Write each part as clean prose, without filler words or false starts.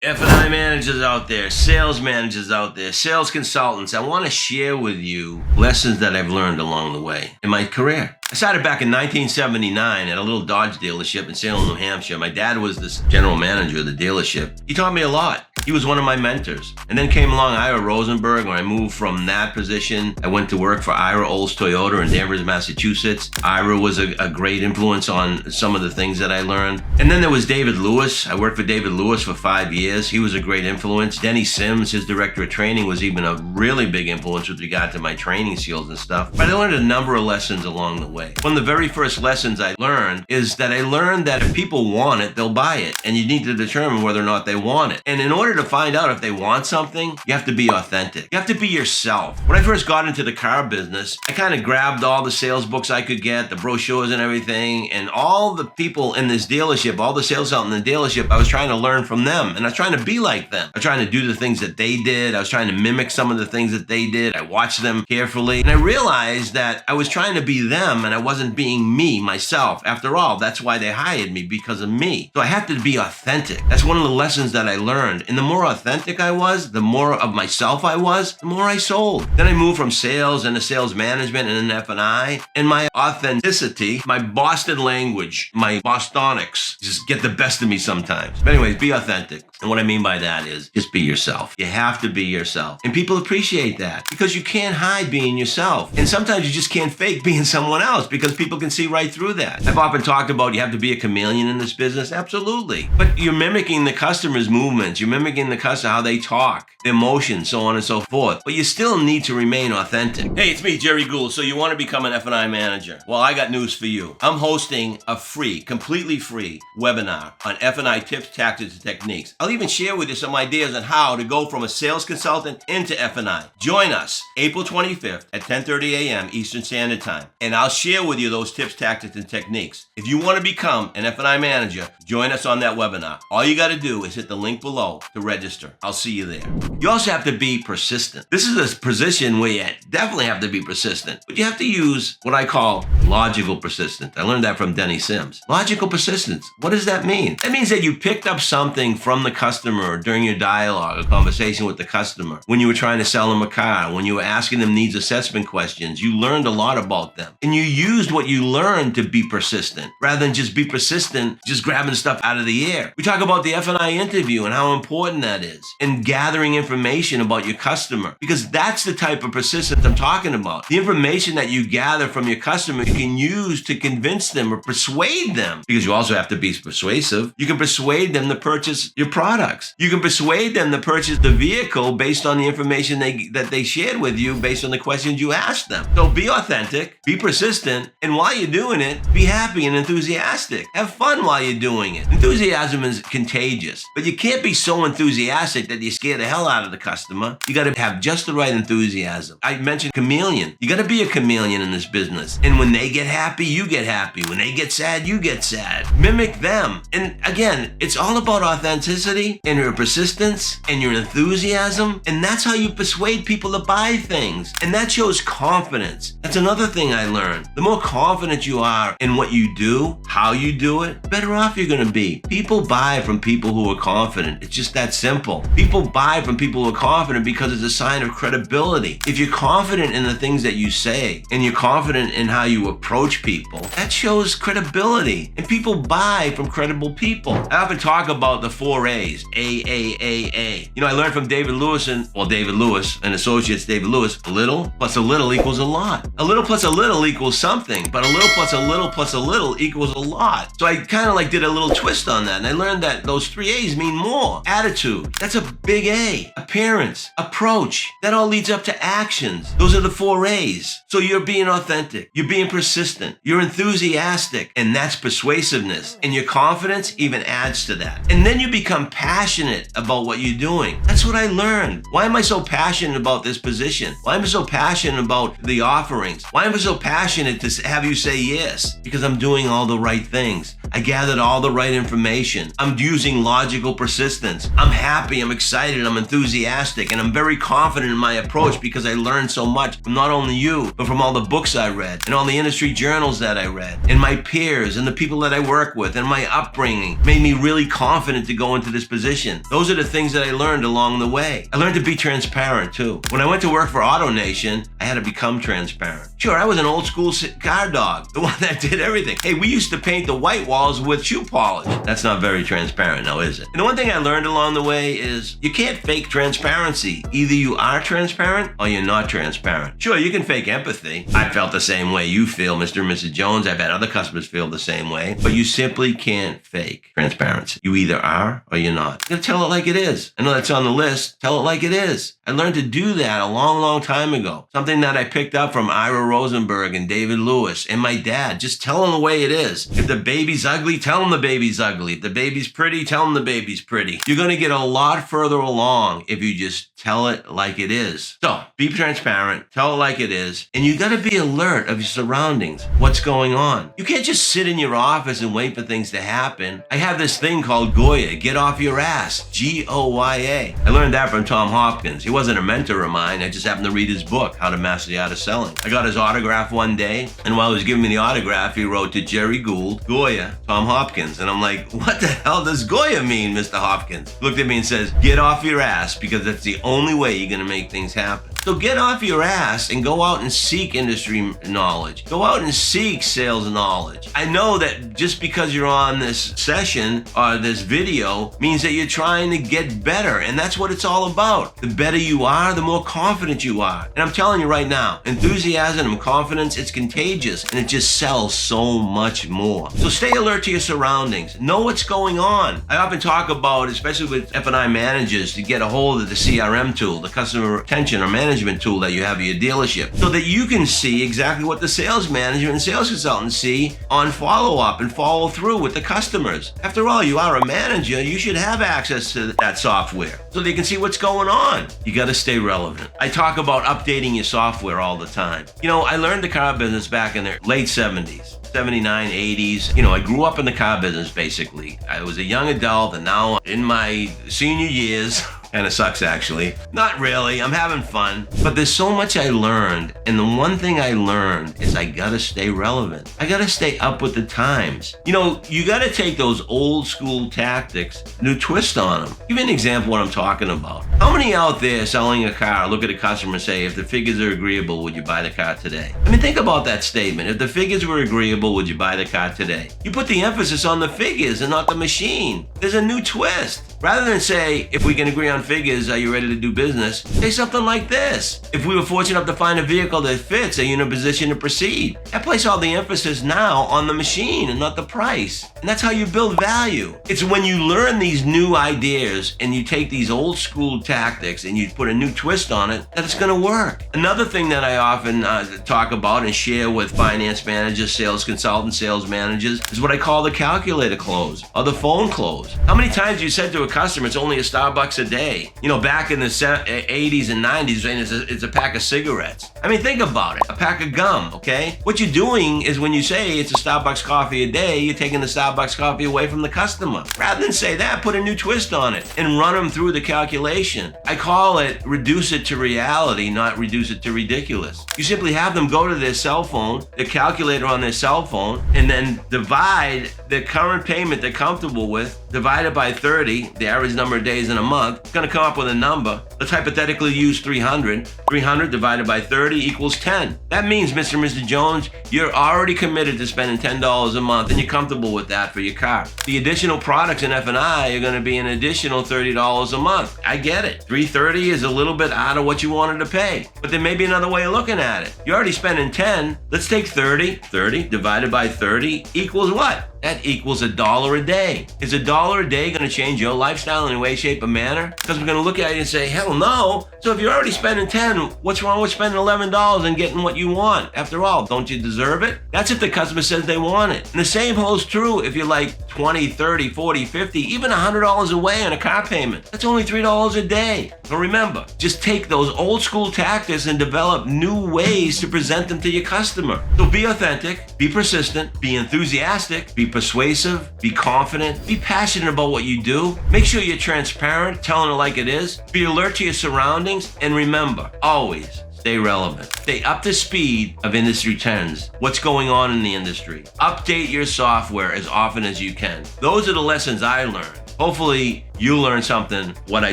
F&I managers out there, sales managers out there, sales consultants, I want to share with you lessons that I've learned along the way in my career. I started back in 1979 at a little Dodge dealership in Salem, New Hampshire. My dad was the general manager of the dealership. He taught me a lot. He was one of my mentors. And then came along Ira Rosenberg. When I moved from that position, I went to work for Ira Olds Toyota in Danvers, Massachusetts. Ira was a great influence on some of the things that I learned. And then there was David Lewis. I worked for David Lewis for 5 years. He was a great influence. Denny Sims, his director of training, was even a really big influence with regard to my training skills and stuff. But I learned a number of lessons along the way. One of the very first lessons I learned is that I learned that if people want it, they'll buy it. And you need to determine whether or not they want it. And in order to find out if they want something, you have to be authentic. You have to be yourself. When I first got into the car business, I kind of grabbed all the sales books I could get, the brochures and everything, and all the people in this dealership, all the sales out in the dealership, I was trying to learn from them. And I was trying to be like them. I was trying to do the things that they did. I was trying to mimic some of the things that they did. I watched them carefully. And I realized that I was trying to be them and I wasn't being me, myself. After all, that's why they hired me, because of me. So I had to be authentic. That's one of the lessons that I learned. And the more authentic I was, the more of myself I was, the more I sold. Then I moved from sales into sales management and then F&I. And my authenticity, my Boston language, my Bostonics just get the best of me sometimes. But anyways, be authentic. And what I mean by that is just be yourself. You have to be yourself. And people appreciate that because you can't hide being yourself. And sometimes you just can't fake being someone else because people can see right through that. I've often talked about you have to be a chameleon in this business. Absolutely. But you're mimicking the customer's movements. You're mimicking the customer, how they talk, their emotions, so on and so forth. But you still need to remain authentic. Hey, it's me, Gerry Gould. So you want to become an F&I manager? Well, I got news for you. I'm hosting a free, completely free webinar on F&I tips, tactics, and techniques. I'll even share with you some ideas on how to go from a sales consultant into F&I. Join us April 25th at 10:30 a.m. Eastern Standard Time, and I'll share with you those tips, tactics, and techniques. If you want to become an F&I manager, join us on that webinar. All you got to do is hit the link below to register. I'll see you there. You also have to be persistent. This is a position where you definitely have to be persistent, but you have to use what I call logical persistence. I learned that from Denny Sims. Logical persistence. What does that mean? That means that you picked up something from the customer during your dialogue, a conversation with the customer, when you were trying to sell them a car, when you were asking them needs assessment questions. You learned a lot about them. And you used what you learned to be persistent, rather than just be persistent, just grabbing stuff out of the air. We talk about the F&I interview and how important that is, and gathering information about your customer, because that's the type of persistence I'm talking about. The information that you gather from your customer, you can use to convince them or persuade them, because you also have to be persuasive. You can persuade them to purchase your products. You can persuade them to purchase the vehicle based on the information that they shared with you, based on the questions you asked them. So be authentic, be persistent, and while you're doing it, be happy and enthusiastic. Have fun while you're doing it. Enthusiasm is contagious, but you can't be so enthusiastic that you scare the hell out of the customer. You got to have just the right enthusiasm. I mentioned chameleon. You got to be a chameleon in this business. And when they get happy, you get happy. When they get sad, you get sad. Mimic them. And again, it's all about authenticity and your persistence and your enthusiasm. And that's how you persuade people to buy things. And that shows confidence. That's another thing I learned. The more confident you are in what you do, how you do it, the better off you're going to be. People buy from people who are confident. It's just that simple. People buy from people who are confident because it's a sign of credibility. If you're confident in the things that you say and you're confident in how you approach people, that shows credibility. And people buy from credible people. I often talk about the 4 A's. A. You know, I learned from David Lewis and Associates David Lewis, a little plus a little equals a lot. A little plus a little equals something, but a little plus a little plus a little equals a lot. So I kind of like did a little twist on that, and I learned that those 3 A's mean more. Attitude, that's a big A. Appearance, approach, that all leads up to actions. Those are the 4 A's. So you're being authentic, you're being persistent, you're enthusiastic, and that's persuasiveness. And your confidence even adds to that. And then you become passionate about what you're doing. That's what I learned. Why am I so passionate about this position? Why am I so passionate about the offerings? Why am I so passionate to have you say yes? Because I'm doing all the right things. I gathered all the right information. I'm using logical persistence. I'm happy, I'm excited, I'm enthusiastic, and I'm very confident in my approach because I learned so much from not only you, but from all the books I read and all the industry journals that I read and my peers and the people that I work with and my upbringing made me really confident to go into this position. Those are the things that I learned along the way. I learned to be transparent too. When I went to work for AutoNation, I had to become transparent. Sure, I was an old school car dog, the one that did everything. Hey, we used to paint the white walls with shoe polish. That's not very transparent now, is it? And the one thing I learned along the way is you can't fake transparency. Either you are transparent or you're not transparent. Sure, you can fake empathy. I felt the same way you feel, Mr. and Mrs. Jones. I've had other customers feel the same way, but you simply can't fake transparency. You either are or you're not. You gotta tell it like it is. I know that's on the list. Tell it like it is. I learned to do that a long, long time ago. Something that I picked up from Ira Rosenberg and David Lewis and my dad. Just tell them the way it is. If the baby's ugly, tell them the baby's ugly. If the baby's pretty, tell them the baby's pretty. You're gonna get a lot further along if you just tell it like it is. So be transparent, tell it like it is, and you gotta be alert of your surroundings. What's going on? You can't just sit in your office and wait for things to happen. I have this thing called Goya, get off your ass, Goya. I learned that from Tom Hopkins. He wasn't a mentor of mine. I just happened to read his book, How to Master the Art of Selling. I got his autograph one day, and while he was giving me the autograph, he wrote to Gerry, Gould, Goya, Tom Hopkins. And I'm like, what the hell does Goya mean, Mr. Hopkins? He looked at me and says, get off your ass, because that's the only way you're gonna make things happen. So get off your ass and go out and seek industry knowledge. Go out and seek sales knowledge. I know that just because you're on this session or this video means that you're trying to get better, and that's what it's all about. The better you are, the more confident you are. And I'm telling you right now, enthusiasm and confidence, it's contagious, and it just sells so much more. So stay alert to your surroundings. Know what's going on. I often talk about, especially with F&I managers, to get a hold of the CRM tool, the customer retention or management tool that you have at your dealership, so that you can see exactly what the sales manager and sales consultant see on follow-up and follow through with the customers. After all, you are a manager, you should have access to that software so they can see what's going on. You got to stay relevant. I talk about updating your software all the time. You know, I learned the car business back in the late 70s. 79, 80s. You know, I grew up in the car business, basically. I was a young adult, and now in my senior years, kind of sucks, actually. Not really. I'm having fun. But there's so much I learned. And the one thing I learned is I got to stay relevant. I got to stay up with the times. You know, you got to take those old school tactics, new twist on them. Give me an example of what I'm talking about. How many out there selling a car look at a customer and say, if the figures are agreeable, would you buy the car today? I mean, think about that statement. If the figures were agreeable, would you buy the car today? You put the emphasis on the figures and not the machine. There's a new twist. Rather than say, if we can agree on figures, are you ready to do business? Say something like this. If we were fortunate enough to find a vehicle that fits, are you in a position to proceed? I place all the emphasis now on the machine and not the price. And that's how you build value. It's when you learn these new ideas and you take these old school tactics and you put a new twist on it, that it's gonna work. Another thing that I often talk about and share with finance managers, sales consultants, sales managers, is what I call the calculator close or the phone close. How many times you said to a customer, it's only a Starbucks a day? You know, back in the 80s and 90s, it's a pack of cigarettes. I mean, think about it. A pack of gum, okay? What you're doing is when you say it's a Starbucks coffee a day, you're taking the Starbucks coffee away from the customer. Rather than say that, put a new twist on it and run them through the calculation. I call it reduce it to reality, not reduce it to ridiculous. You simply have them go to their cell phone, the calculator on their cell phone, and then divide the current payment they're comfortable with, divide it by 30, the average number of days in a month. It's gonna come up with a number. Let's hypothetically use 300. 300 divided by 30 equals 10. That means, Mr. and Mrs. Jones, you're already committed to spending $10 a month, and you're comfortable with that for your car. The additional products in F&I are gonna be an additional $30 a month. I get it. 330 is a little bit out of what you wanted to pay, but there may be another way of looking at it. You're already spending 10. Let's take 30. 30 divided by 30 equals what? That equals $1 a day. Is $1 a day gonna change your lifestyle in any way, shape, or manner? Because we're gonna look at you and say, hell no. So if you're already spending 10, what's wrong with spending $11 and getting what you want? After all, don't you deserve it? That's if the customer says they want it. And the same holds true if you're like 20, 30, 40, 50, even $100 away on a car payment. That's only $3 a day. So remember, just take those old school tactics and develop new ways to present them to your customer. So be authentic, be persistent, be enthusiastic, be persuasive, be confident, be passionate about what you do. Make sure you're transparent, telling it like it is. Be alert to your surroundings, and remember, always stay relevant. Stay up to speed of industry trends. What's going on in the industry? Update your software as often as you can. Those are the lessons I learned. Hopefully, you learned something, what I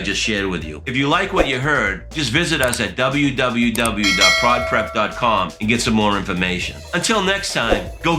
just shared with you. If you like what you heard, just visit us at www.prodprep.com and get some more information. Until next time, go